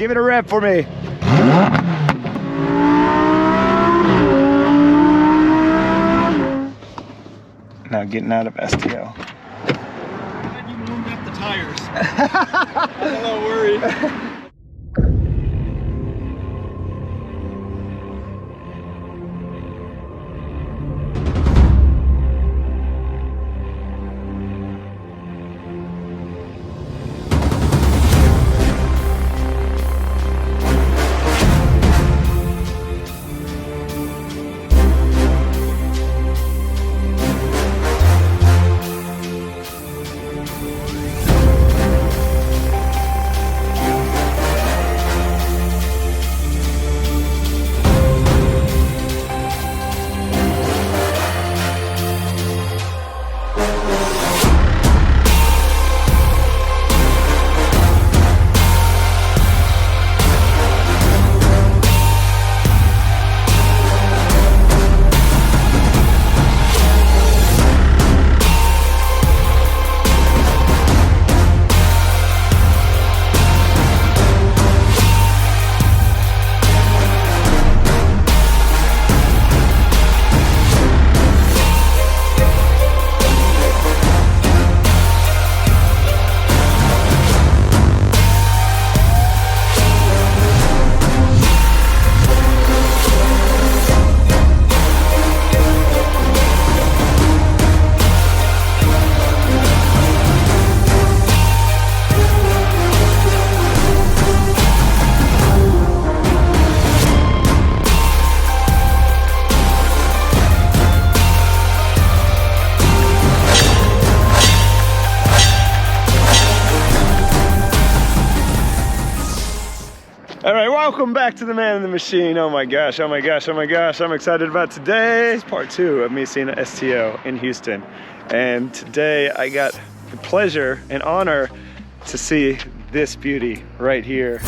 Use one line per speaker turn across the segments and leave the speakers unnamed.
Give it a rev for me. Now getting out of STO.
You warmed up the tires. I'm a little worried.
All right, welcome back to the Man in the Machine. Oh my gosh, oh my gosh, oh my gosh. I'm excited about today. It's part 2 of me seeing an STO in Houston. And today I got the pleasure and honor to see this beauty right here.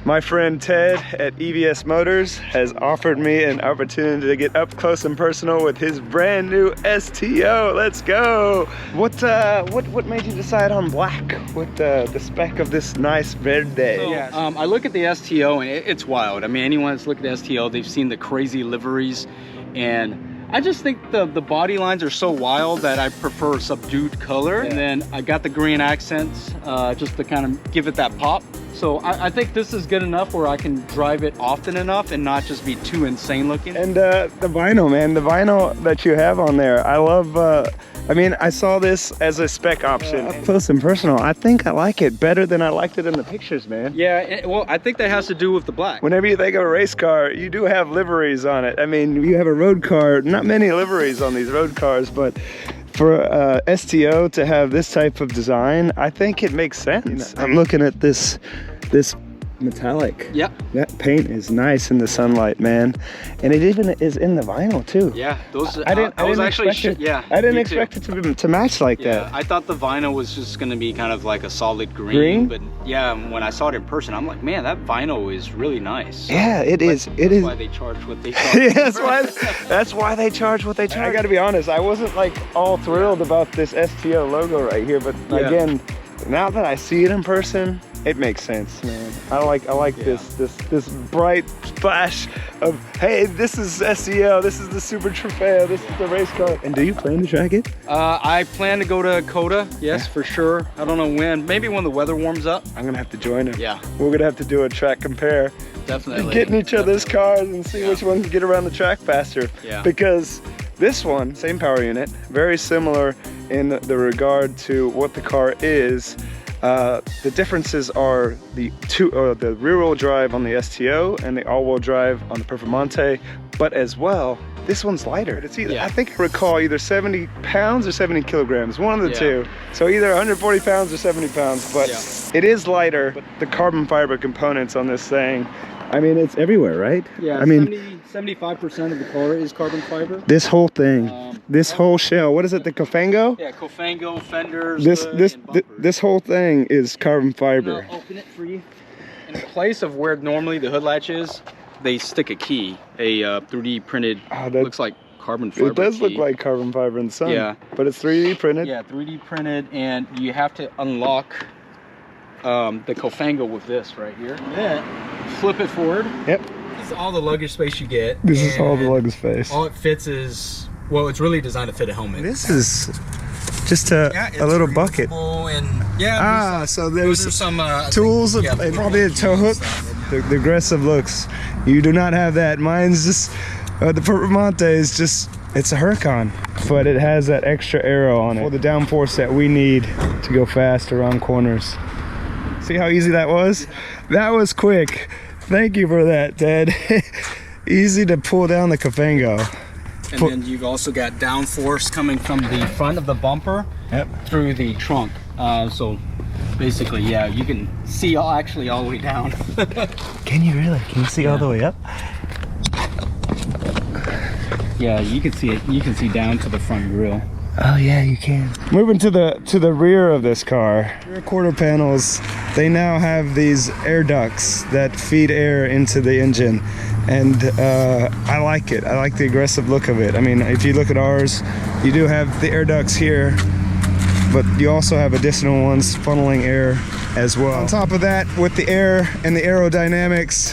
My friend Ted at EVS Motors has offered me an opportunity to get up close and personal with his brand new STO. Let's go. What made you decide on black with the spec of this nice Verde?
So, I look at the STO and it's wild. I mean, anyone that's looked at the STO, they've seen the crazy liveries, and I just think the body lines are so wild that I prefer subdued color. Yeah. And then I got the green accents just to kind of give it that pop. So I think this is good enough where I can drive it often enough and not just be too insane looking.
And the vinyl, man, the vinyl that you have on there, I love. I mean, I saw this as a spec option. Up close and personal, I think I like it better than I liked it in the pictures, man.
Yeah, well, I think that has to do with the black.
Whenever you think of a race car, you do have liveries on it. I mean, you have a road car, not many liveries on these road cars, but for STO to have this type of design, I think it makes sense. I'm looking at this metallic.
Yep.
That paint is nice in the sunlight, man. And it even is in the vinyl too.
Yeah, those
I didn't expect it to match like that.
I thought the vinyl was just going to be kind of like a solid green, but yeah, when I saw it in person, I'm like, man, that vinyl is really nice.
Yeah, it is.
That's why they charge what they charge.
Yeah, that's why they charge what they charge. I got to be honest, I wasn't like all thrilled about this STO logo right here, but again, now that I see it in person, it makes sense, man. I like this bright splash of, hey, this is STO, this is the Super Trofeo, this is the race car. And do you plan to track it?
I plan to go to Coda, yes, for sure. I don't know when, maybe when the weather warms up.
I'm gonna have to join him.
Yeah.
We're gonna have to do a track compare.
Definitely.
Getting each other's cars and see which one can get around the track faster.
Yeah.
Because this one, same power unit, very similar in the regard to what the car is. The differences are the rear-wheel drive on the STO and the all-wheel drive on the Performante, but as well, this one's lighter. It's either, I think I recall either 70 pounds or 70 kilograms, one of the two. So either 140 pounds or 70 pounds, but it is lighter. But the carbon fiber components on this thing, I mean, it's everywhere, right?
Yeah,
I mean,
75% of the car is carbon fiber.
This whole thing, this whole shell, what is it, the Confango?
Yeah, Confango, fenders,
this whole thing is carbon fiber.
I'll open it for you. In place of where normally the hood latch is, they stick a key, a 3D printed, looks like carbon fiber.
It does
key.
look like carbon fiber in the sun.
Yeah.
But it's 3D printed.
Yeah, 3D printed, and you have to unlock the Confango with this right here. Then flip it forward.
Yep.
This is all the luggage space you get.
This is all the luggage space.
All it fits is, well, it's really designed to fit a helmet.
This is just a little bucket.
And
so there's
some
tools and probably a tow hook. The aggressive looks. You do not have that. Mine's just, the Performante is just, it's a Huracan, but it has that extra arrow on it for the downforce that we need to go fast around corners. See how easy that was? That was quick. Thank you for that, Ted. Easy to pull down the Confango.
And then you've also got downforce coming from the front of the bumper through the trunk. So basically, yeah, you can see actually all the way down.
Can you really? Can you see all the way up?
Yeah, you can see it. You can see down to the front grille.
Oh yeah, you can. Moving to the rear of this car, rear quarter panels, they now have these air ducts that feed air into the engine, and I like it. I like the aggressive look of it. I mean, if you look at ours, you do have the air ducts here, but you also have additional ones funneling air as well. On top of that, with the air and the aerodynamics,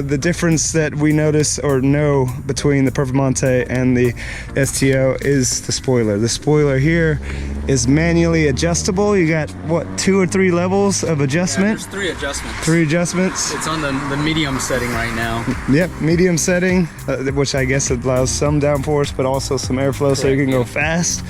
the difference that we notice or know between the Performante and the STO is the spoiler. The spoiler here is manually adjustable. You got, what, 2 or 3 levels of adjustment?
Yeah, there's 3 adjustments.
3 adjustments.
It's on the medium setting right now.
Yep, medium setting, which I guess allows some downforce, but also some airflow. Correct, so you can go fast.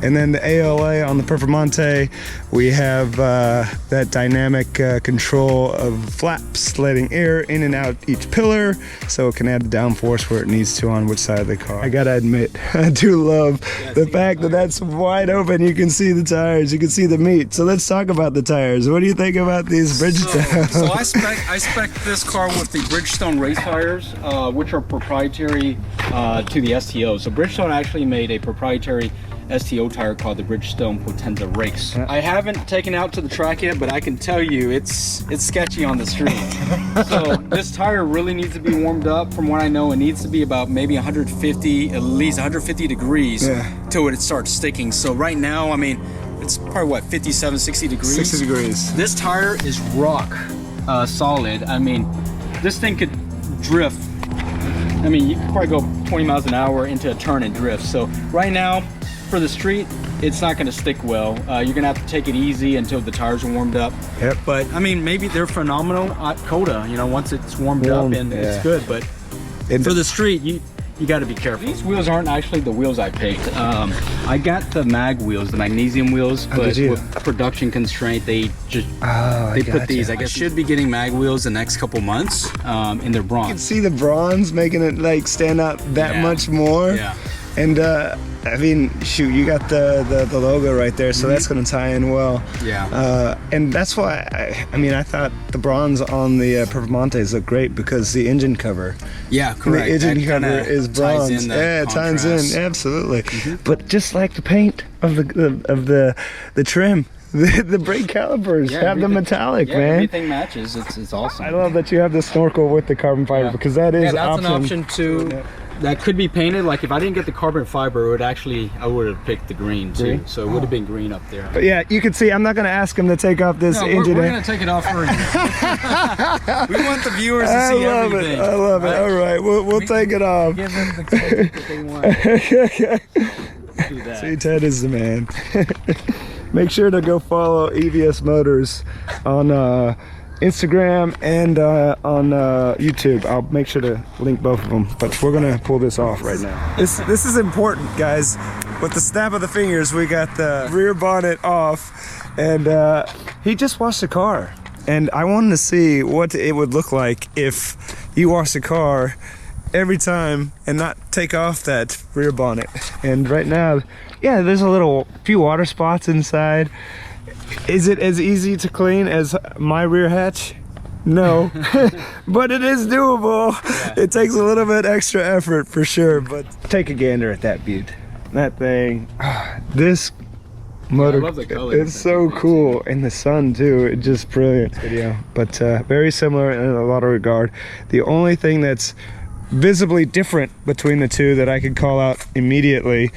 And then the ALA on the Performante, we have that dynamic control of flaps, letting air in and out each pillar, so it can add the downforce where it needs to on which side of the car. I gotta admit, I do love the fact that that's wide open. You can see the tires, you can see the meat. So let's talk about the tires. What do you think about these Bridgestone?
So I spec this car with the Bridgestone race tires, which are proprietary to the STO. So Bridgestone actually made a proprietary STO tire called the Bridgestone Potenza Race. Yeah. I haven't taken it out to the track yet, but I can tell you it's sketchy on the street. So this tire really needs to be warmed up. From what I know, it needs to be about maybe 150, at least 150 degrees till it starts sticking. So right now, I mean, it's probably what, 57, 60 degrees?
60 degrees.
This tire is rock solid. I mean, this thing could drift. I mean, you could probably go 20 miles an hour into a turn and drift. So right now, for the street, it's not going to stick well. You're going to have to take it easy until the tires are warmed up. Yep. But I mean, maybe they're phenomenal at COTA, you know, once it's warmed up and it's good. But for the street, you got to be careful. These wheels aren't actually the wheels I picked. I got the mag wheels, the magnesium wheels, but with production constraint, they just put these. I guess should be getting mag wheels the next couple months, and they're bronze.
You can see the bronze making it like stand out that much more. Yeah. And I mean, shoot, you got the logo right there, so that's going to tie in well. Yeah. And that's why I thought the bronze on the Performantes look great because the engine cover.
Yeah, correct.
The engine cover is bronze. Yeah, it ties in absolutely. But just like the paint of the trim. The brake calipers have the metallic, man.
Everything matches. It's awesome.
I love that you have the snorkel with the carbon fiber because that is
that's an option too. Yeah. That could be painted. Like if I didn't get the carbon fiber, I would have picked the green too. So it would have been green up there.
But yeah, you can see. I'm not going to ask him to take off this engine.
We're going to take it off for you. We want the viewers to see everything.
I love it. All right, we'll take it off.
Give them the credit that they want. Do that.
See, Ted is the man. Make sure to go follow EVS Motors on Instagram and on YouTube. I'll make sure to link both of them, but we're gonna pull this off right now. This is important, guys. With the snap of the fingers, we got the rear bonnet off, and he just washed the car, and I wanted to see what it would look like if you wash the car every time and not take off that rear bonnet. And right now, yeah, there's a few water spots inside. Is it as easy to clean as my rear hatch? No, but it is doable. Yeah. It takes a little bit extra effort for sure, but take a gander at that beaut. That thing, this motor, I love the color. It's so cool. In the sun too, it's just brilliant video. But very similar in a lot of regard. The only thing that's visibly different between the two that I could call out immediately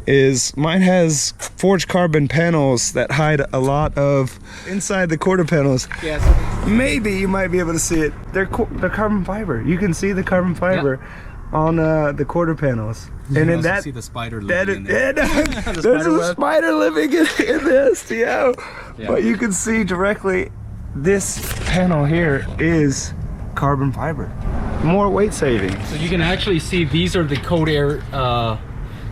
is mine has forged carbon panels that hide a lot of inside the quarter panels.
Yeah,
Maybe you might be able to see it. They're carbon fiber. You can see the carbon fiber on the quarter panels.
You
and
can
in
also
that,
see the spider living in there.
there's a spider living in the STO.
Yeah.
But you can see directly this panel here is carbon fiber. More weight saving.
So you can actually see these are the cold air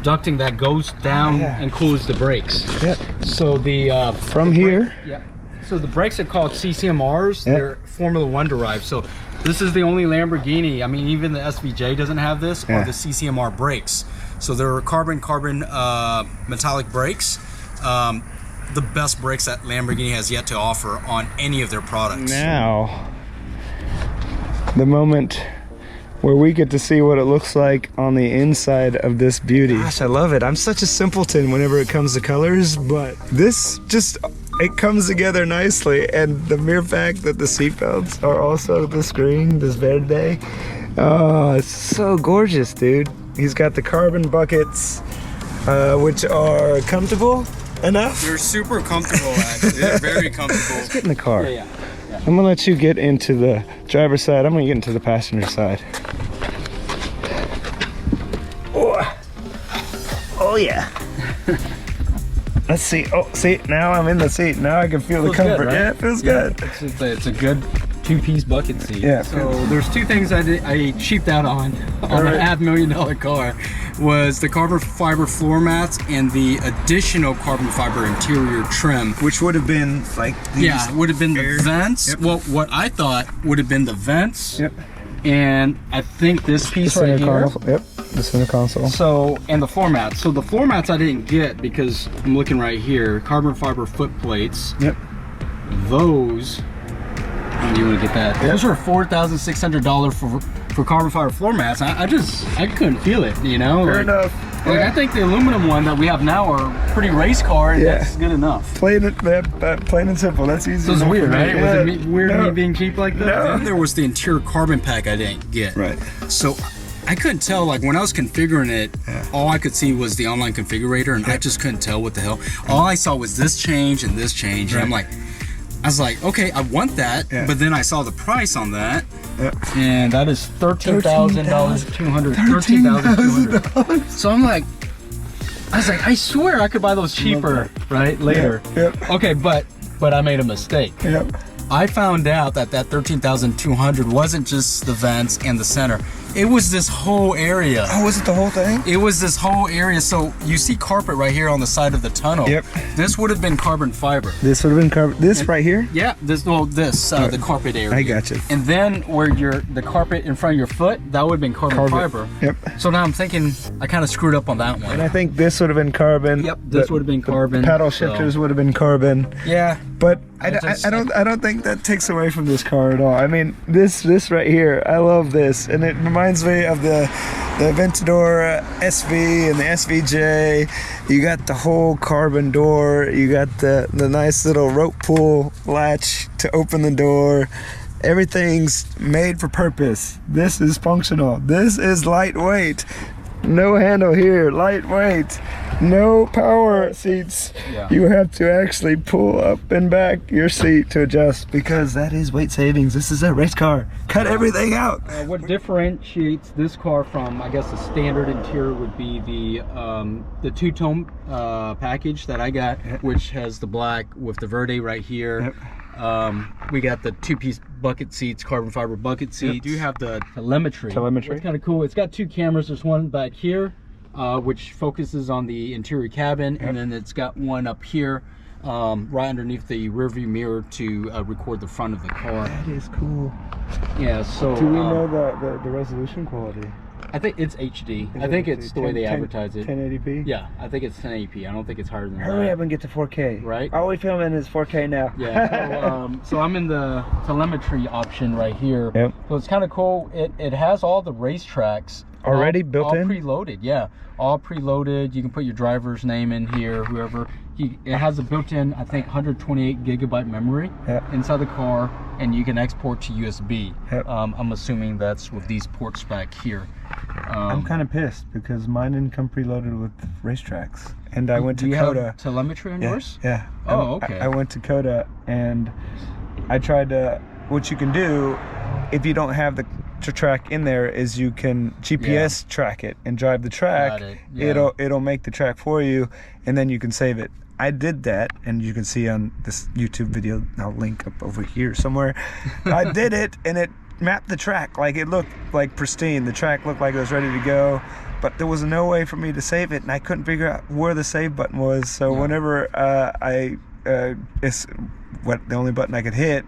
ducting that goes down and cools the brakes.
Yep.
So the
from here.
Yeah. So the brakes are called CCMRs.
Yep.
They're Formula One derived. So this is the only Lamborghini. I mean, even the SVJ doesn't have this. Or the CCMR brakes. So they're carbon metallic brakes. The best brakes that Lamborghini has yet to offer on any of their products.
Now, the moment where we get to see what it looks like on the inside of this beauty. Gosh, I love it. I'm such a simpleton whenever it comes to colors, but this just, it comes together nicely. And the mere fact that the seatbelts are also this green, this Verde, oh, it's so gorgeous, dude. He's got the carbon buckets, which are comfortable enough.
They're super comfortable, actually. They're very comfortable.
Let's get in the car.
Yeah.
I'm gonna let you get into the driver's side. I'm gonna get into the passenger side. Oh yeah. Let's see. Oh, see, now I'm in the seat. Now I can feel the comfort.
Good, right?
Yeah, it feels good.
It's a good two-piece bucket seat.
Yeah.
So there's two things I cheaped out on a $500,000 car. Was the carbon fiber floor mats and the additional carbon fiber interior trim,
Which would have been like these.
Yeah, would have been the vents.
Yep.
Well, what I thought would have been the vents.
Yep.
And I think this piece
The
right
center
here.
console. Yep. The center console.
So, and the floor mats. So the floor mats I didn't get because I'm looking right here. Carbon fiber foot plates.
Yep.
Those. You want to get that?
Yep.
Those are $4,600 for carbon fiber floor mats. I couldn't feel it, you know.
Fair enough.
Like, I think the aluminum one that we have now are pretty race car, and that's good enough.
Plain and simple. That's easy.
So it's
enough
weird,
for me.
right?
Yeah.
Was it weird me being cheap like that?
No.
Then there was the interior carbon pack I didn't get.
Right.
So I couldn't tell, like when I was configuring it, all I could see was the online configurator, and I just couldn't tell what the hell. All I saw was this change and this change, and I was like, okay, I want that, but then I saw the price on that, and that is $13,200. So I'm like, I was like, I swear I could buy those cheaper, right, later.
Yep.
Okay, but I made a mistake.
Yep.
I found out that 13,200 wasn't just the vents and the center. It was this whole area.
Oh, was it the whole thing?
It was this whole area. So you see carpet right here on the side of the tunnel.
Yep.
This would have been carbon fiber.
This would have been carbon. This right here?
Yeah, the carpet area.
I got you.
And then where the carpet in front of your foot, that would have been carbon fiber.
Yep.
So now I'm thinking I kind of screwed up on that one.
And I think this would have been carbon.
Yep, this would have been carbon.
Paddle shifters would have been carbon.
Yeah.
But I don't think that takes away from this car at all. I mean, this right here, I love this, and it reminds me of the Aventador SV and the SVJ. You got the whole carbon door. You got the nice little rope pull latch to open the door. Everything's made for purpose. This is functional. This is lightweight. No handle here, lightweight. No power seats.
Yeah.
You have to actually pull up and back your seat to adjust because that is weight savings. This is a race car. Cut everything out.
What differentiates this car from, I guess, the standard interior would be the two-tone package that I got, which has the black with the Verde right here.
Yep.
We got the two-piece bucket seats, carbon fiber bucket seats. You do have the telemetry. It's kind of cool. It's got two cameras. There's one back here, which focuses on the interior cabin, and then it's got one up here, right underneath the rear view mirror to record the front of the car.
That is cool.
Yeah. So.
Do we know the resolution quality?
I think it's HD.
Is
I think it's the way they advertise it.
1080p?
Yeah, I think it's 1080p. I don't think it's higher than that.
Hurry up and get to 4K.
Right?
All we filming is 4K now.
Yeah. So I'm in the telemetry option right here.
Yep.
So it's kind of cool. It has all the racetracks
already built in?
All preloaded. Yeah, all preloaded. You can put your driver's name in here, whoever. It has a built-in, I think, 128 gigabyte memory inside the car. and you can export to USB.
Yep.
I'm assuming that's with these ports back here.
I'm kind of pissed because mine didn't come preloaded with racetracks, and I went to Coda.
Have telemetry on yours?
Yeah.
Oh, okay.
I went to Coda and I tried to. What you can do if you don't have the track in there is you can GPS track it and drive the track. It'll make the track for you, and then you can save it. I did that, and you can see on this YouTube video, I'll link up over here somewhere. I did it, and it mapped the track. Like, it looked like pristine. The track looked like it was ready to go, but there was no way for me to save it, and I couldn't figure out where the save button was. So whenever it's what the only button I could hit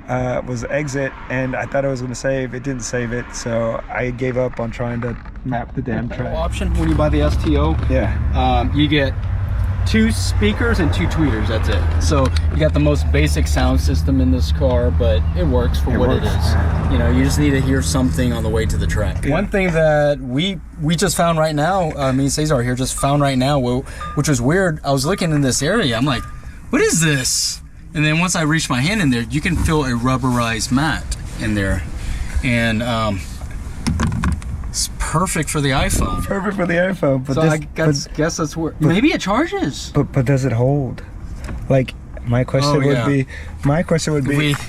was exit, and I thought I was going to save. It didn't save it, so I gave up on trying to map the damn track.
Option when you buy the STO, you get 2 speakers and 2 tweeters. That's it. So you got the most basic sound system in this car, but it works for what it is. You know, you just need to hear something on the way to the track. One thing that we just found right now, me and Cesar here just found right now, which was weird. I was looking in this area. I'm like, what is this? And then once I reach my hand in there, you can feel a rubberized mat in there, and it's perfect for the iPhone.
Perfect for the iPhone. But
so I guess that's where maybe it charges.
But does it hold? Like, my question would be,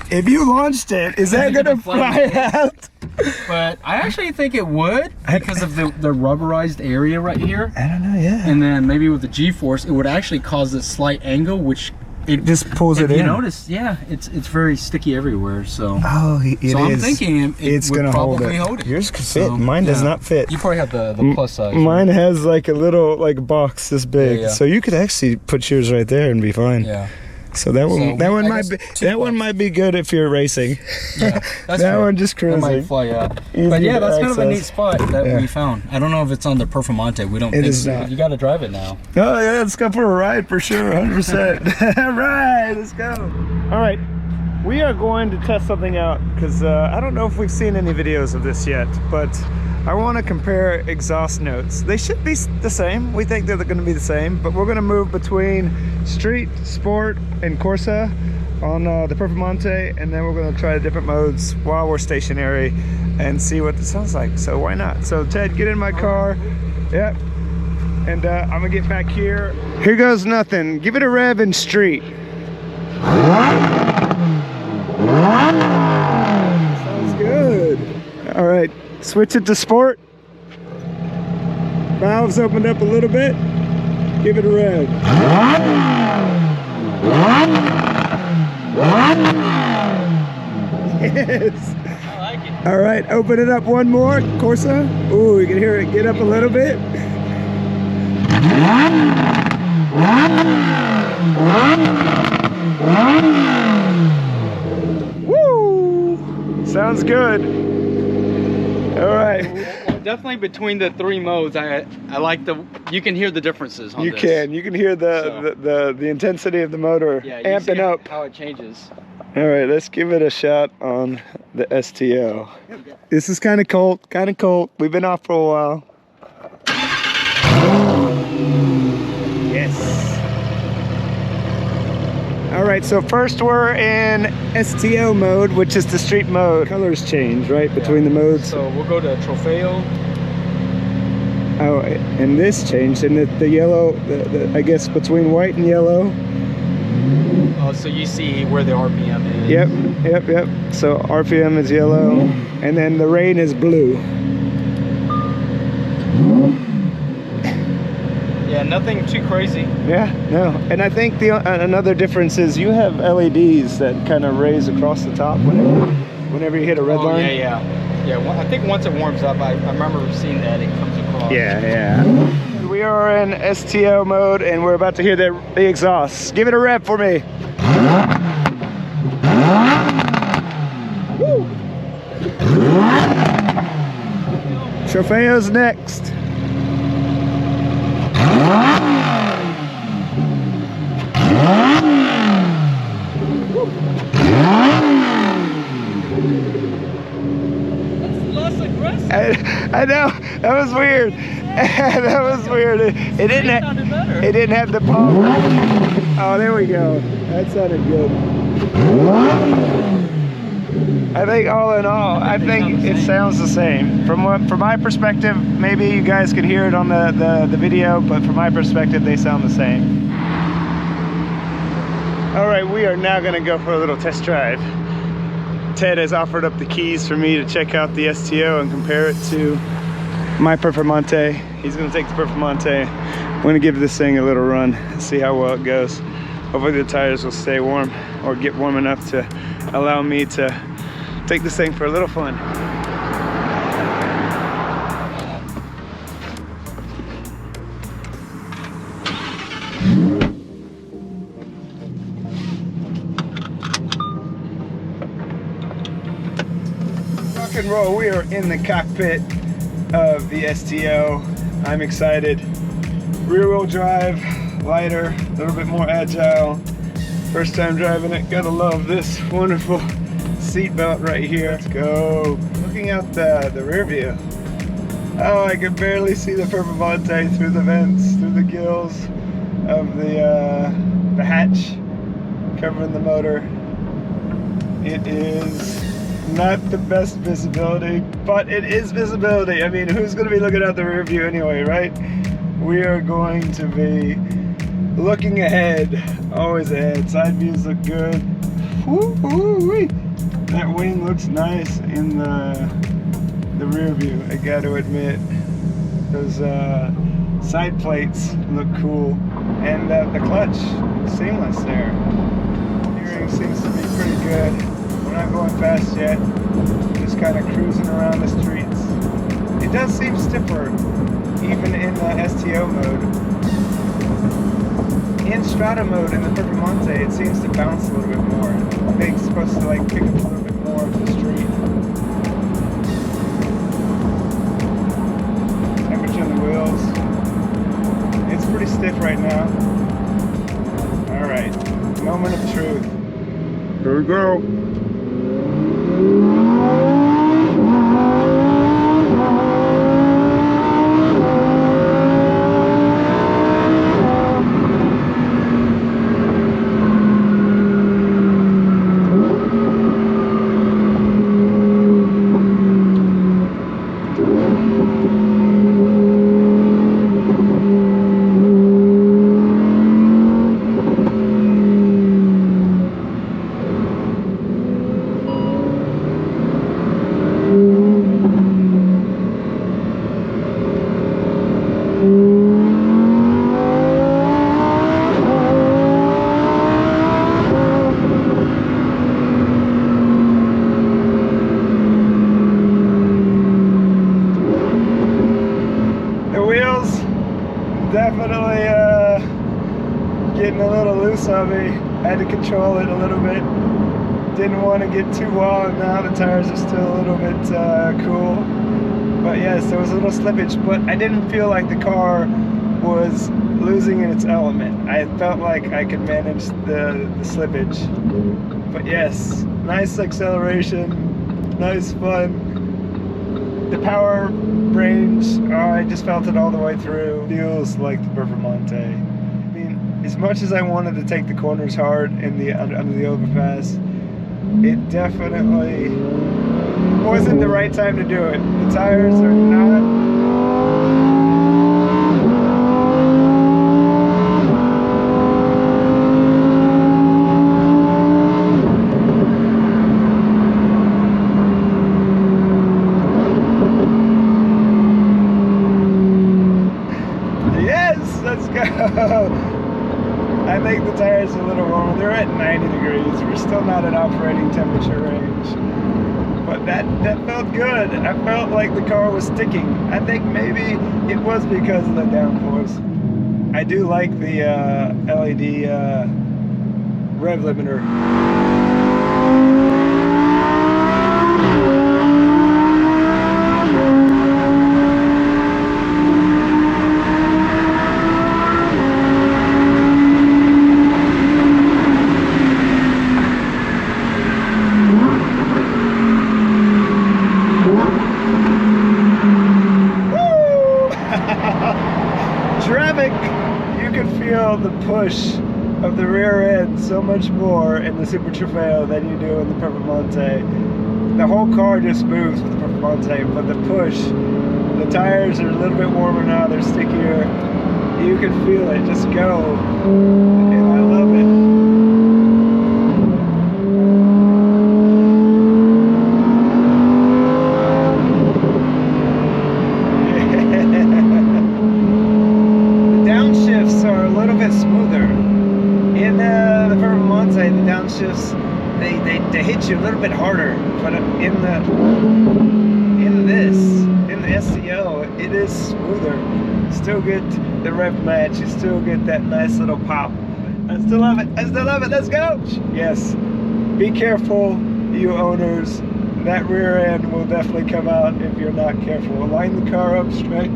if you launched it, is that gonna fly out?
But I actually think it would, because of the rubberized area right here.
I don't know. Yeah.
And then maybe with the G-force, it would actually cause a slight angle, which
it just pulls it in.
You notice, it's very sticky everywhere. So
I'm
thinking it's gonna hold it.
Yours could fit. Mine does not fit.
You probably have the plus size.
Mine has like a little box this big, so you could actually put yours right there and be fine. Yeah. So that one might be good if you're racing. Yeah, that one just cruising.
That might fly out. But yeah, that's kind of a neat spot that we found. I don't know if it's on the Performante. We don't think so. You got to drive it now.
Oh yeah, let's go for a ride for sure, 100%. All right, let's go. All right, we are going to test something out because I don't know if we've seen any videos of this yet, but I want to compare exhaust notes. They should be the same. We think they're going to be the same, but we're going to move between street, sport, and Corsa on the Performante, and then we're going to try the different modes while we're stationary and see what it sounds like. So why not? So Ted, get in my car. Yep. And I'm going to get back here. Here goes nothing. Give it a rev in street. Sounds good. All right. Switch it to sport. Valves opened up a little bit. Give it a rev. Yes.
I like it.
All right, open it up one more. Corsa. Ooh, you can hear it get up a little bit. Woo! Sounds good. All right.
Definitely between the 3 modes, I like you can hear the differences on this.
You can hear the intensity of the motor amping up.
How it changes.
All right, let's give it a shot on the STO. This is kind of cold, We've been off for a while. Yes. All right, so first we're in STO mode, which is the street mode. Colors change, right, between the modes.
So we'll go to Trofeo.
Oh, and this changed, and the yellow, I guess between white and yellow.
Oh, so you see where the RPM is.
Yep. So RPM is yellow, and then the rain is blue.
Yeah, nothing too crazy.
Yeah, no. And I think another difference is you have LEDs that kind of raise across the top whenever you hit a red line.
Yeah, I think once it warms up, I remember seeing that it comes across.
Yeah. We are in STO mode, and we're about to hear the exhaust. Give it a rev for me. Woo. Trofeo's next.
That's less aggressive.
I know, that was weird. That was weird. It didn't have the pump. Oh, there we go. That sounded good. I think all in all, I think it sounds the same. From my perspective, maybe you guys could hear it on the video, but from my perspective, they sound the same. All right, we are now gonna go for a little test drive. Ted has offered up the keys for me to check out the STO and compare it to my Performante. He's gonna take the Performante. I'm gonna give this thing a little run, see how well it goes. Hopefully the tires will stay warm or get warm enough to allow me to take this thing for a little fun. Rock and roll, we are in the cockpit of the STO. I'm excited. Rear wheel drive, lighter, a little bit more agile. First time driving it, gotta love this wonderful seat belt right here. Let's go. Looking out the rear view. Oh, I can barely see the Performante through the vents, through the gills of the hatch covering the motor. It is not the best visibility, but it is visibility. I mean, who's gonna be looking out the rear view anyway, right? We are going to be looking ahead, always ahead. Side views look good. Woo-hoo-wee. That wing looks nice in the rear view, I got to admit. Those side plates look cool. And the clutch, seamless there. Steering seems to be pretty good. We're not going fast yet. Just kind of cruising around the streets. It does seem stiffer, even in the STO mode. In Strata mode in the Performante, it seems to bounce a little bit more. I think it's supposed to like pick up a little bit more of the street. Temperature on the wheels. It's pretty stiff right now. Alright, moment of truth. Here we go. Definitely getting a little loose on me. Had to control it a little bit. Didn't want to get too wild. Now the tires are still a little bit cool. But yes, there was a little slippage, but I didn't feel like the car was losing in its element. I felt like I could manage the slippage. But yes, nice acceleration, nice fun. The power range, I just felt it all the way through. Feels like the Performante. I mean, as much as I wanted to take the corners hard in the under the overpass, it definitely wasn't the right time to do it. The tires are not. Let's go. I think the tires are a little warmer. They're at 90 degrees. We're still not at operating temperature range. But that felt good. I felt like the car was sticking. I think maybe it was because of the downforce. I do like the LED rev limiter. You can feel the push of the rear end so much more in the Super Trofeo than you do in the Performante. the whole car just moves with the Performante, but the push, the tires are a little bit warmer now, they're stickier. You can feel it, just go. And I love it. The downshifts are a little bit smoother. In the Performante, the downshifts, they hit you a little bit harder, but in the STO, it is smoother. You still get the rev match, you still get that nice little pop. I still love it, I still love it, let's go! Yes, be careful, you owners. That rear end will definitely come out if you're not careful. Line the car up straight,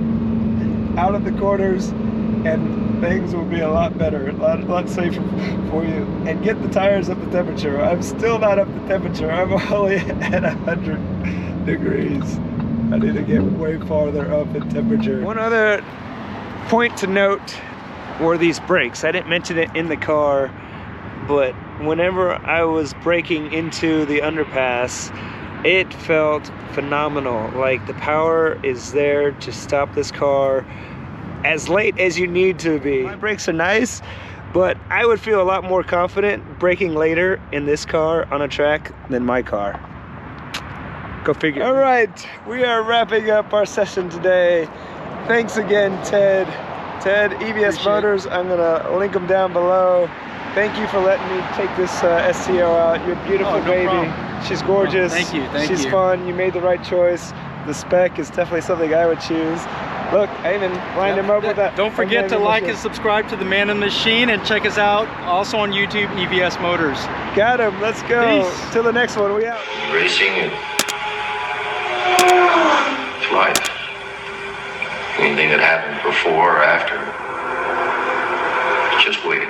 out of the corners, and things will be a lot better, a lot safer for you. And get the tires up to temperature. I'm still not up to temperature. I'm only at 100 degrees. I need to get way farther up in temperature. One other point to note were these brakes. I didn't mention it in the car, but whenever I was braking into the underpass, it felt phenomenal. Like, the power is there to stop this car as late as you need to be. My brakes are nice, but I would feel a lot more confident braking later in this car on a track than my car. Go figure. All right, we are wrapping up our session today. Thanks again, Ted. Ted, EBS Motors, I'm gonna link them down below. Thank you for letting me take this STO out. You're a beautiful baby. Problem. She's gorgeous.
Thank you,
She's fun, you made the right choice. The spec is definitely something I would choose. Look, I even lined him up with that.
Don't forget to like and subscribe to the Man in the Machine, and check us out also on YouTube, EBS Motors.
Got him, let's go.
Peace.
Till the next one, we out.
Racing, it's life. Anything that happened before or after, it's just waiting.